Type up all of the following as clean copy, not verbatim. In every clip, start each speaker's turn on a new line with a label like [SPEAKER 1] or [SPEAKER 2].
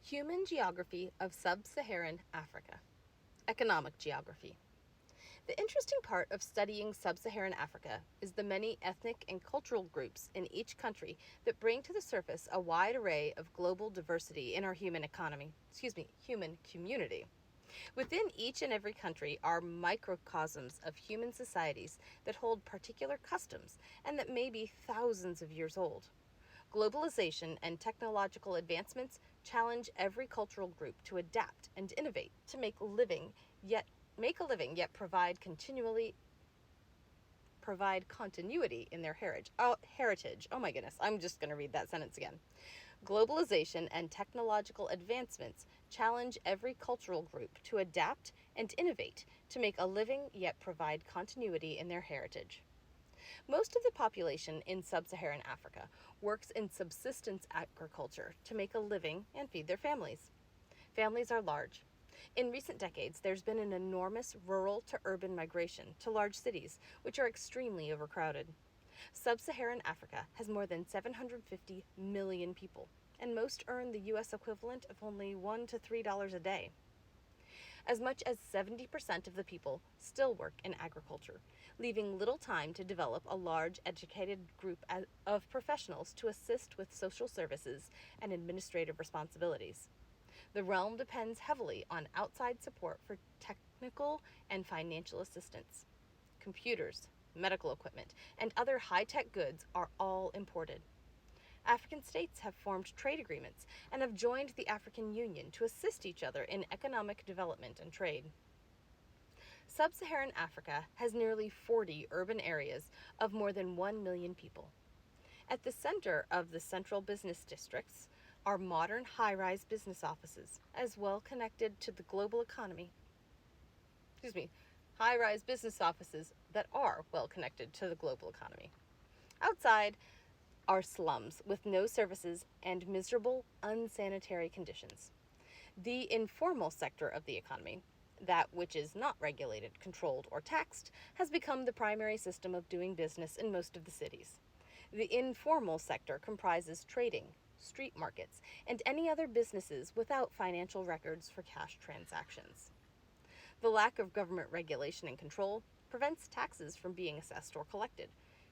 [SPEAKER 1] Human Geography of Sub-Saharan Africa. Economic Geography. The interesting part of studying Sub-Saharan Africa is the many ethnic and cultural groups in each country that bring to the surface a wide array of global diversity in our human community. Within each and every country are microcosms of human societies that hold particular customs and that may be thousands of years old. Globalization and technological advancements challenge every cultural group to adapt and innovate to make a living yet provide continuity in their heritage. Oh my goodness, I'm just going to read that sentence again. Globalization and technological advancements challenge every cultural group to adapt and innovate to make a living yet provide continuity in their heritage. Most of the population in sub-Saharan Africa works in subsistence agriculture to make a living and feed their families. Families are large. In recent decades, there's been an enormous rural to urban migration to large cities, which are extremely overcrowded. Sub-Saharan Africa has more than 750 million people, and most earn the U.S. equivalent of only $1 to $3 a day. As much as 70% of the people still work in agriculture, leaving little time to develop a large educated group of professionals to assist with social services and administrative responsibilities. The realm depends heavily on outside support for technical and financial assistance. Computers, medical equipment, and other high-tech goods are all imported. African states have formed trade agreements and have joined the African Union to assist each other in economic development and trade. Sub-Saharan Africa has nearly 40 urban areas of more than 1 million people. At the center of the central business districts are modern high-rise business offices, as well connected to the global economy. High-rise business offices that are well connected to the global economy. Outside are slums with no services and miserable, unsanitary conditions. The informal sector of the economy, that which is not regulated, controlled, or taxed, has become the primary system of doing business in most of the cities. The informal sector comprises trading, street markets, and any other businesses without financial records for cash transactions. The lack of government regulation and control prevents taxes from being assessed or collected,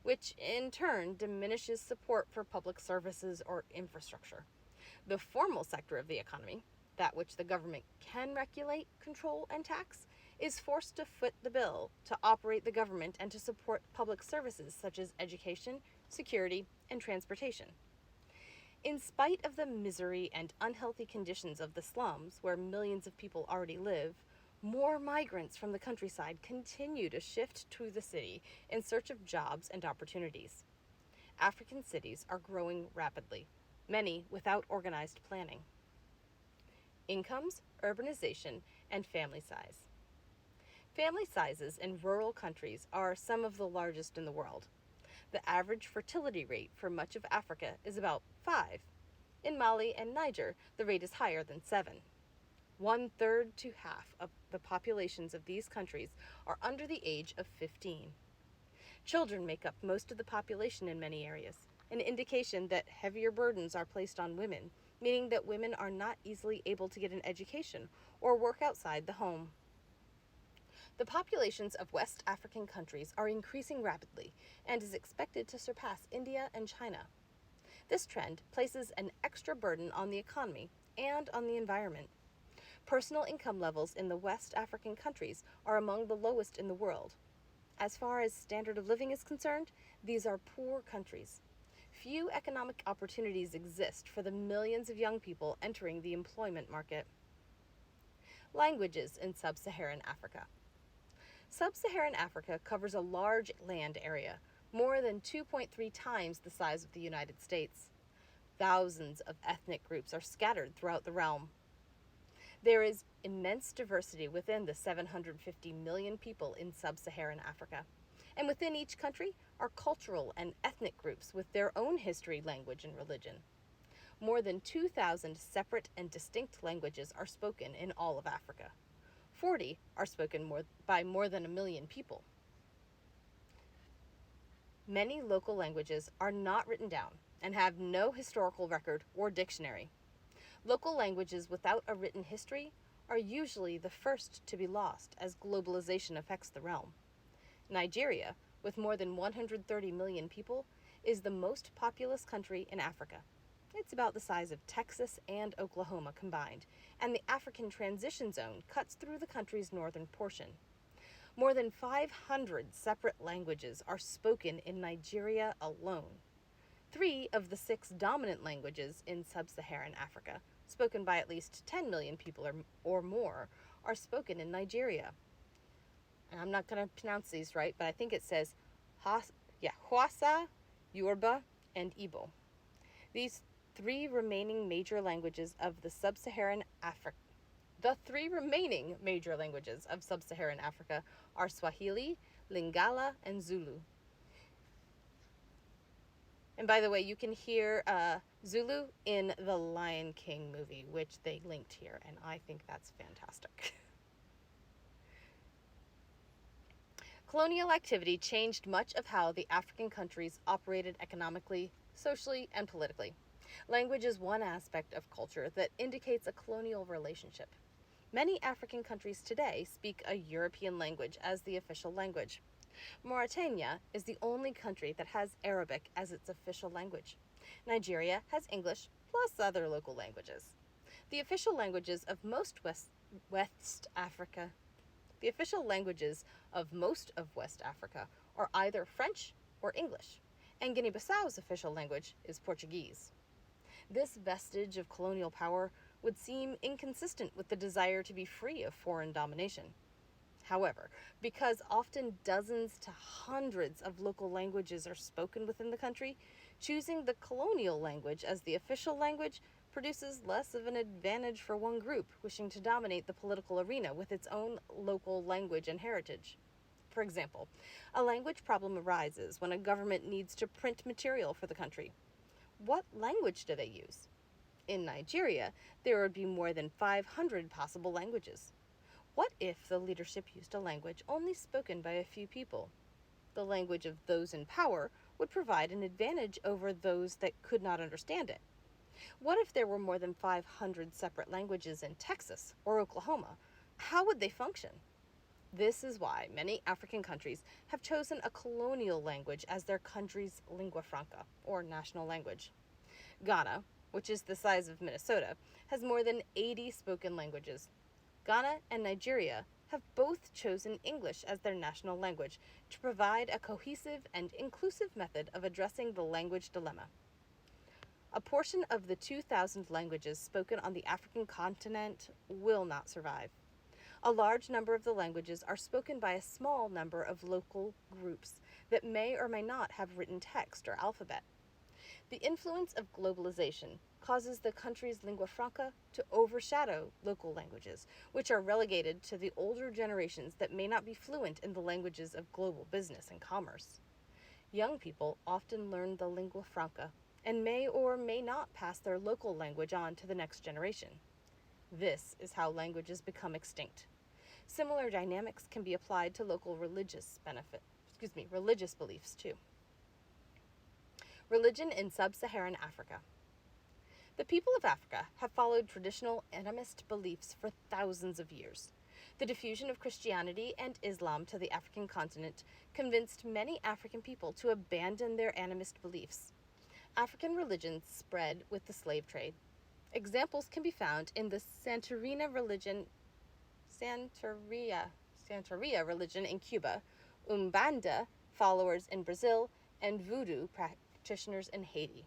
[SPEAKER 1] which in turn diminishes support for public services or infrastructure. The formal sector of the economy, that which the government can regulate, control, and tax, is forced to foot the bill to operate the government and to support public services such as education, security, and transportation. In spite of the misery and unhealthy conditions of the slums where millions of people already live, more migrants from the countryside continue to shift to the city in search of jobs and opportunities. African cities are growing rapidly, many without organized planning. Incomes, urbanization, and family size. Family sizes in rural countries are some of the largest in the world. The average fertility rate for much of Africa is about 5. In Mali and Niger, the rate is higher than 7. 1/3 to half of the populations of these countries are under the age of 15. Children make up most of the population in many areas, an indication that heavier burdens are placed on women, meaning that women are not easily able to get an education or work outside the home. The populations of West African countries are increasing rapidly and is expected to surpass India and China. This trend places an extra burden on the economy and on the environment. Personal income levels in the West African countries are among the lowest in the world. As far as standard of living is concerned, these are poor countries. Few economic opportunities exist for the millions of young people entering the employment market. Languages in Sub-Saharan Africa. Sub-Saharan Africa covers a large land area, more than 2.3 times the size of the United States. Thousands of ethnic groups are scattered throughout the realm. There is immense diversity within the 750 million people in Sub-Saharan Africa, and within each country are cultural and ethnic groups with their own history, language, and religion. More than 2,000 separate and distinct languages are spoken in all of Africa. 40 are spoken by more than 1 million people. Many local languages are not written down and have no historical record or dictionary. Local languages without a written history are usually the first to be lost as globalization affects the realm. Nigeria, with more than 130 million people, is the most populous country in Africa. It's about the size of Texas and Oklahoma combined, and the African Transition Zone cuts through the country's northern portion. More than 500 separate languages are spoken in Nigeria alone. 3 of the 6 dominant languages in Sub-Saharan Africa, spoken by at least 10 million people or more, are spoken in Nigeria. And I'm not going to pronounce these right, but I think it says Hausa, Yoruba, and Igbo. These 3 remaining major languages of the Sub-Saharan Africa. The 3 remaining major languages of Sub-Saharan Africa are Swahili, Lingala, and Zulu. And by the way, you can hear Zulu in the Lion King movie, which they linked here, and I think that's fantastic. Colonial activity changed much of how the African countries operated economically, socially, and politically. Language is one aspect of culture that indicates a colonial relationship. Many African countries today speak a European language as the official language. Mauritania is the only country that has Arabic as its official language. Nigeria has English plus other local languages. The official languages of most West Africa are either French or English, and Guinea-Bissau's official language is Portuguese. This vestige of colonial power would seem inconsistent with the desire to be free of foreign domination. However, because often dozens to hundreds of local languages are spoken within the country, choosing the colonial language as the official language produces less of an advantage for one group wishing to dominate the political arena with its own local language and heritage. For example, a language problem arises when a government needs to print material for the country. What language do they use? In Nigeria, there would be more than 500 possible languages. What if the leadership used a language only spoken by a few people? The language of those in power would provide an advantage over those that could not understand it. What if there were more than 500 separate languages in Texas or Oklahoma? How would they function? This is why many African countries have chosen a colonial language as their country's lingua franca, or national language. Ghana, which is the size of Minnesota, has more than 80 spoken languages. Ghana and Nigeria have both chosen English as their national language to provide a cohesive and inclusive method of addressing the language dilemma. A portion of the 2,000 languages spoken on the African continent will not survive. A large number of the languages are spoken by a small number of local groups that may or may not have written text or alphabet. The influence of globalization causes the country's lingua franca to overshadow local languages, which are relegated to the older generations that may not be fluent in the languages of global business and commerce. Young people often learn the lingua franca and may or may not pass their local language on to the next generation. This is how languages become extinct. Similar dynamics can be applied to local religious beliefs too. Religion in Sub-Saharan Africa. The people of Africa have followed traditional animist beliefs for thousands of years. The diffusion of Christianity and Islam to the African continent convinced many African people to abandon their animist beliefs. African religions spread with the slave trade. Examples can be found in the Santeria religion in Cuba, Umbanda followers in Brazil, and Voodoo practitioners in Haiti.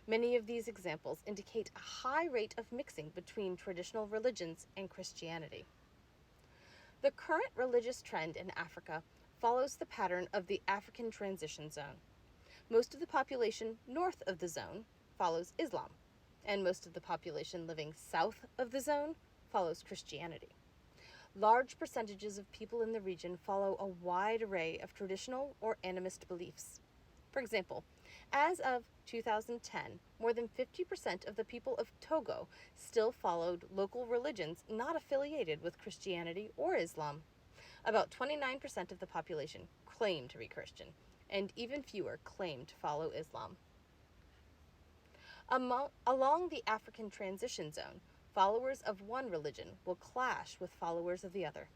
[SPEAKER 1] Many of these examples indicate a high rate of mixing between traditional religions and Christianity. The current religious trend in Africa follows the pattern of the African Transition Zone. Most of the population north of the zone follows Islam, and most of the population living south of the zone follows Christianity. Large percentages of people in the region follow a wide array of traditional or animist beliefs. For example, as of 2010, more than 50% of the people of Togo still followed local religions not affiliated with Christianity or Islam. About 29% of the population claim to be Christian, and even fewer claim to follow Islam. Along the African transition zone, followers of one religion will clash with followers of the other.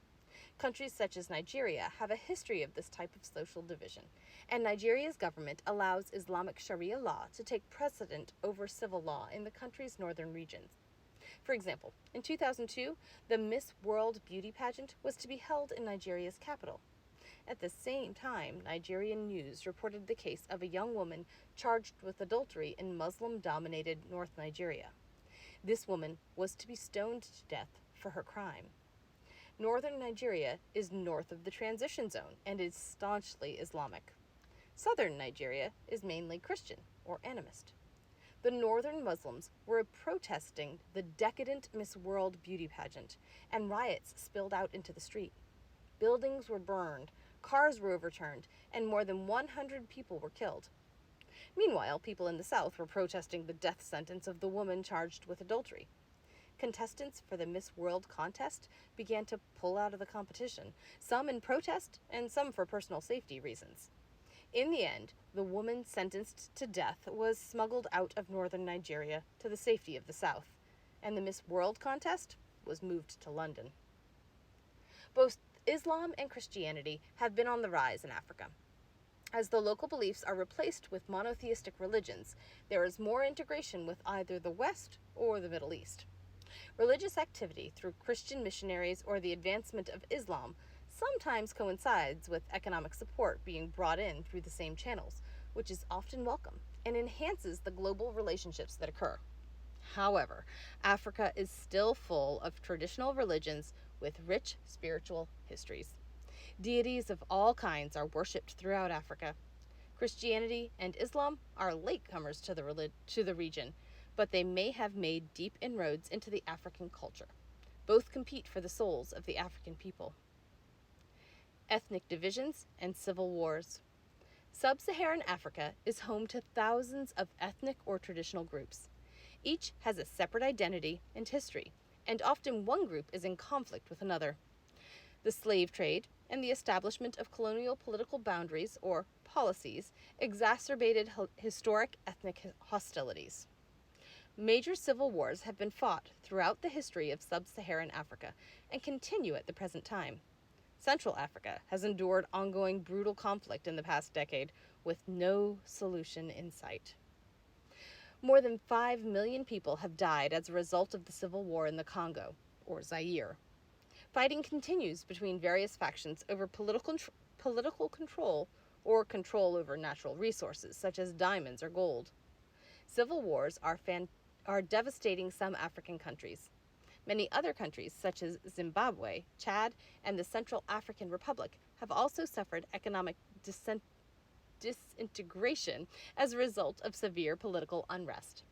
[SPEAKER 1] Countries such as Nigeria have a history of this type of social division, and Nigeria's government allows Islamic Sharia law to take precedent over civil law in the country's northern regions. For example, in 2002, the Miss World beauty pageant was to be held in Nigeria's capital. At the same time, Nigerian news reported the case of a young woman charged with adultery in Muslim-dominated North Nigeria. This woman was to be stoned to death for her crime. Northern Nigeria is north of the transition zone and is staunchly Islamic. Southern Nigeria is mainly Christian or animist. The northern Muslims were protesting the decadent Miss World beauty pageant, and riots spilled out into the street. Buildings were burned, cars were overturned, and more than 100 people were killed. Meanwhile, people in the south were protesting the death sentence of the woman charged with adultery. Contestants for the Miss World contest began to pull out of the competition, some in protest and some for personal safety reasons. In the end, the woman sentenced to death was smuggled out of northern Nigeria to the safety of the south, and the Miss World contest was moved to London. Both Islam and Christianity have been on the rise in Africa. As the local beliefs are replaced with monotheistic religions, there is more integration with either the West or the Middle East. Religious activity through Christian missionaries or the advancement of Islam sometimes coincides with economic support being brought in through the same channels, which is often welcome and enhances the global relationships that occur. However, Africa is still full of traditional religions with rich spiritual histories. Deities of all kinds are worshipped throughout Africa. Christianity and Islam are latecomers to the region, but they may have made deep inroads into the African culture. Both compete for the souls of the African people. Ethnic divisions and civil wars. Sub-Saharan Africa is home to thousands of ethnic or traditional groups. Each has a separate identity and history, and often one group is in conflict with another. The slave trade and the establishment of colonial political boundaries or policies exacerbated historic ethnic hostilities. Major civil wars have been fought throughout the history of sub-Saharan Africa and continue at the present time. Central Africa has endured ongoing brutal conflict in the past decade with no solution in sight. More than 5 million people have died as a result of the civil war in the Congo, or Zaire. Fighting continues between various factions over political control or control over natural resources, such as diamonds or gold. Civil wars are devastating some African countries. Many other countries, such as Zimbabwe, Chad, and the Central African Republic, have also suffered economic disintegration as a result of severe political unrest.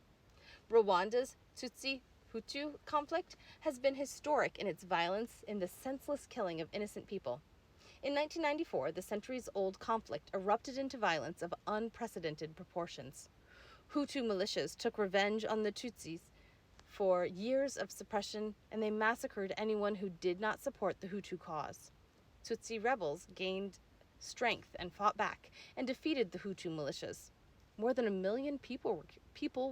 [SPEAKER 1] Rwanda's Tutsi-Hutu conflict has been historic in its violence in the senseless killing of innocent people. In 1994, the centuries-old conflict erupted into violence of unprecedented proportions. Hutu militias took revenge on the Tutsis for years of suppression, and they massacred anyone who did not support the Hutu cause. Tutsi rebels gained strength and fought back and defeated the Hutu militias. More than 1 million people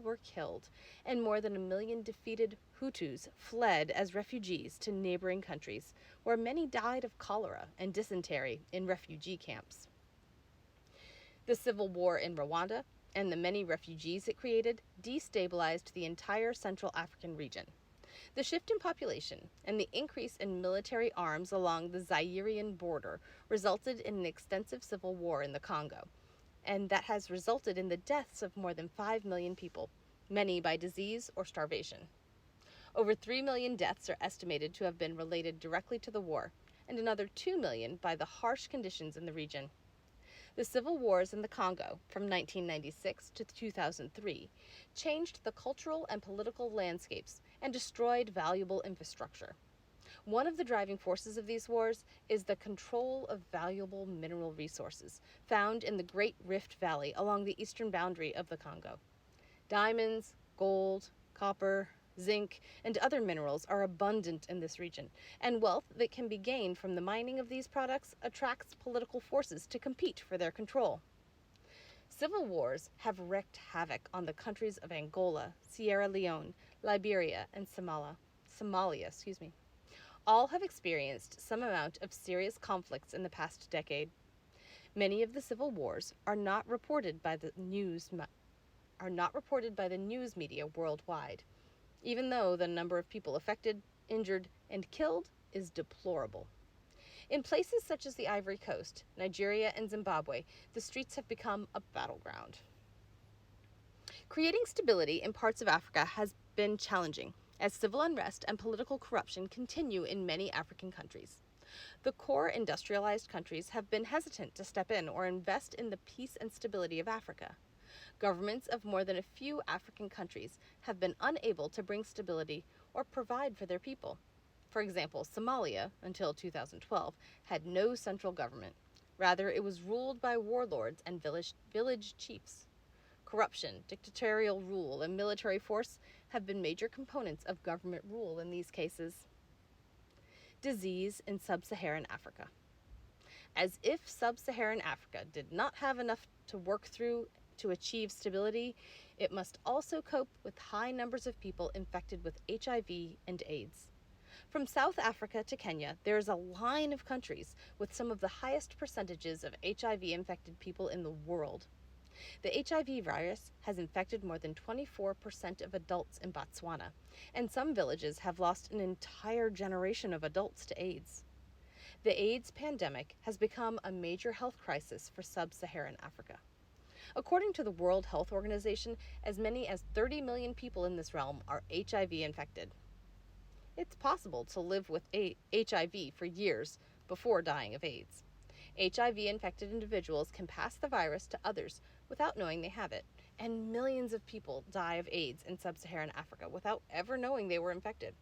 [SPEAKER 1] were killed, and more than 1 million defeated Hutus fled as refugees to neighboring countries, where many died of cholera and dysentery in refugee camps. The civil war in Rwanda and the many refugees it created destabilized the entire Central African region. The shift in population and the increase in military arms along the Zairean border resulted in an extensive civil war in the Congo, and that has resulted in the deaths of more than 5 million people, many by disease or starvation. Over 3 million deaths are estimated to have been related directly to the war, and another 2 million by the harsh conditions in the region. The civil wars in the Congo from 1996 to 2003 changed the cultural and political landscapes and destroyed valuable infrastructure. One of the driving forces of these wars is the control of valuable mineral resources found in the Great Rift Valley along the eastern boundary of the Congo. Diamonds, gold, copper, zinc, and other minerals are abundant in this region, and wealth that can be gained from the mining of these products attracts political forces to compete for their control. Civil wars have wreaked havoc on the countries of Angola, Sierra Leone, Liberia, and Somalia. All have experienced some amount of serious conflicts in the past decade. Many of the civil wars are not reported by the news media worldwide, even though the number of people affected, injured, and killed is deplorable. In places such as the Ivory Coast, Nigeria, and Zimbabwe, the streets have become a battleground. Creating stability in parts of Africa has been challenging, as civil unrest and political corruption continue in many African countries. The core industrialized countries have been hesitant to step in or invest in the peace and stability of Africa. Governments of more than a few African countries have been unable to bring stability or provide for their people. For example, Somalia, until 2012, had no central government. Rather, it was ruled by warlords and village chiefs. Corruption, dictatorial rule, and military force have been major components of government rule in these cases. Disease in Sub-Saharan Africa. As if Sub-Saharan Africa did not have enough to work through to achieve stability, it must also cope with high numbers of people infected with HIV and AIDS. From South Africa to Kenya, there is a line of countries with some of the highest percentages of HIV-infected people in the world. The HIV virus has infected more than 24% of adults in Botswana, and some villages have lost an entire generation of adults to AIDS. The AIDS pandemic has become a major health crisis for Sub-Saharan Africa. According to the World Health Organization, as many as 30 million people in this realm are HIV infected. It's possible to live with HIV for years before dying of AIDS. HIV-infected individuals can pass the virus to others without knowing they have it, and millions of people die of AIDS in Sub-Saharan Africa without ever knowing they were infected.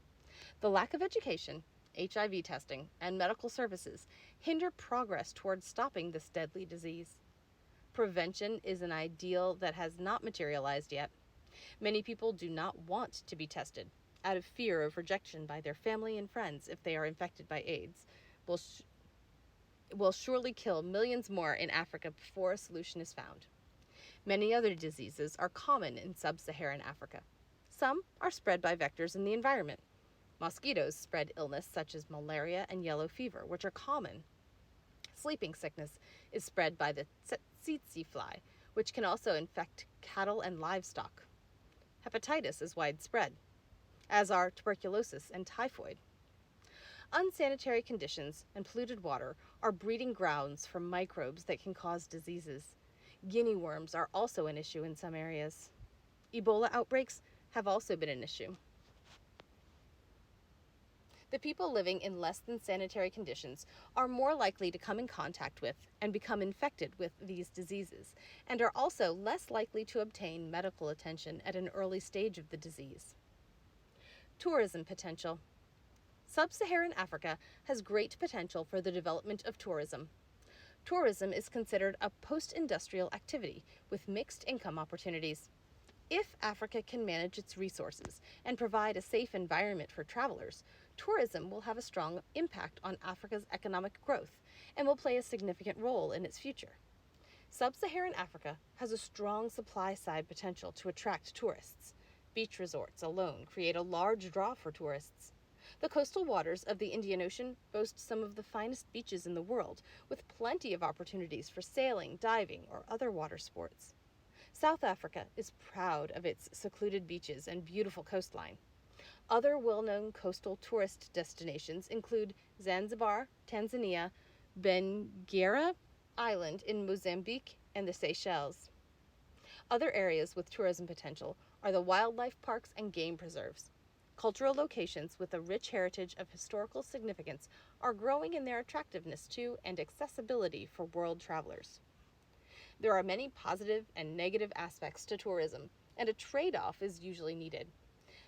[SPEAKER 1] The lack of education, HIV testing, and medical services hinder progress towards stopping this deadly disease. Prevention is an ideal that has not materialized yet. Many people do not want to be tested, out of fear of rejection by their family and friends if they are infected by AIDS, will surely kill millions more in Africa before a solution is found. Many other diseases are common in Sub-Saharan Africa. Some are spread by vectors in the environment. Mosquitoes spread illness such as malaria and yellow fever, which are common. Sleeping sickness is spread by the tsetse fly, which can also infect cattle and livestock. Hepatitis is widespread, as are tuberculosis and typhoid. Unsanitary conditions and polluted water are breeding grounds for microbes that can cause diseases. Guinea worms are also an issue in some areas. Ebola outbreaks have also been an issue. The people living in less than sanitary conditions are more likely to come in contact with and become infected with these diseases, and are also less likely to obtain medical attention at an early stage of the disease. Tourism potential. Sub-Saharan Africa has great potential for the development of tourism. Tourism is considered a post-industrial activity with mixed income opportunities. If Africa can manage its resources and provide a safe environment for travelers, tourism will have a strong impact on Africa's economic growth and will play a significant role in its future. Sub-Saharan Africa has a strong supply-side potential to attract tourists. Beach resorts alone create a large draw for tourists. The coastal waters of the Indian Ocean boast some of the finest beaches in the world, with plenty of opportunities for sailing, diving, or other water sports. South Africa is proud of its secluded beaches and beautiful coastline. Other well-known coastal tourist destinations include Zanzibar, Tanzania, Benguela Island in Mozambique, and the Seychelles. Other areas with tourism potential are the wildlife parks and game preserves. Cultural locations with a rich heritage of historical significance are growing in their attractiveness to and accessibility for world travelers. There are many positive and negative aspects to tourism, and a trade-off is usually needed.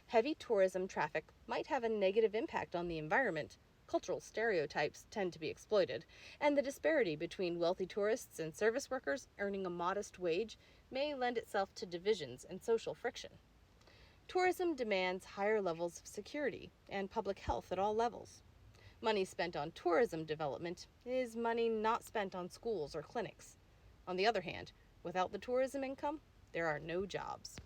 [SPEAKER 1] Heavy tourism traffic might have a negative impact on the environment, cultural stereotypes tend to be exploited, and the disparity between wealthy tourists and service workers earning a modest wage may lend itself to divisions and social friction. Tourism demands higher levels of security and public health at all levels. Money spent on tourism development is money not spent on schools or clinics. On the other hand, Without the tourism income, there are no jobs.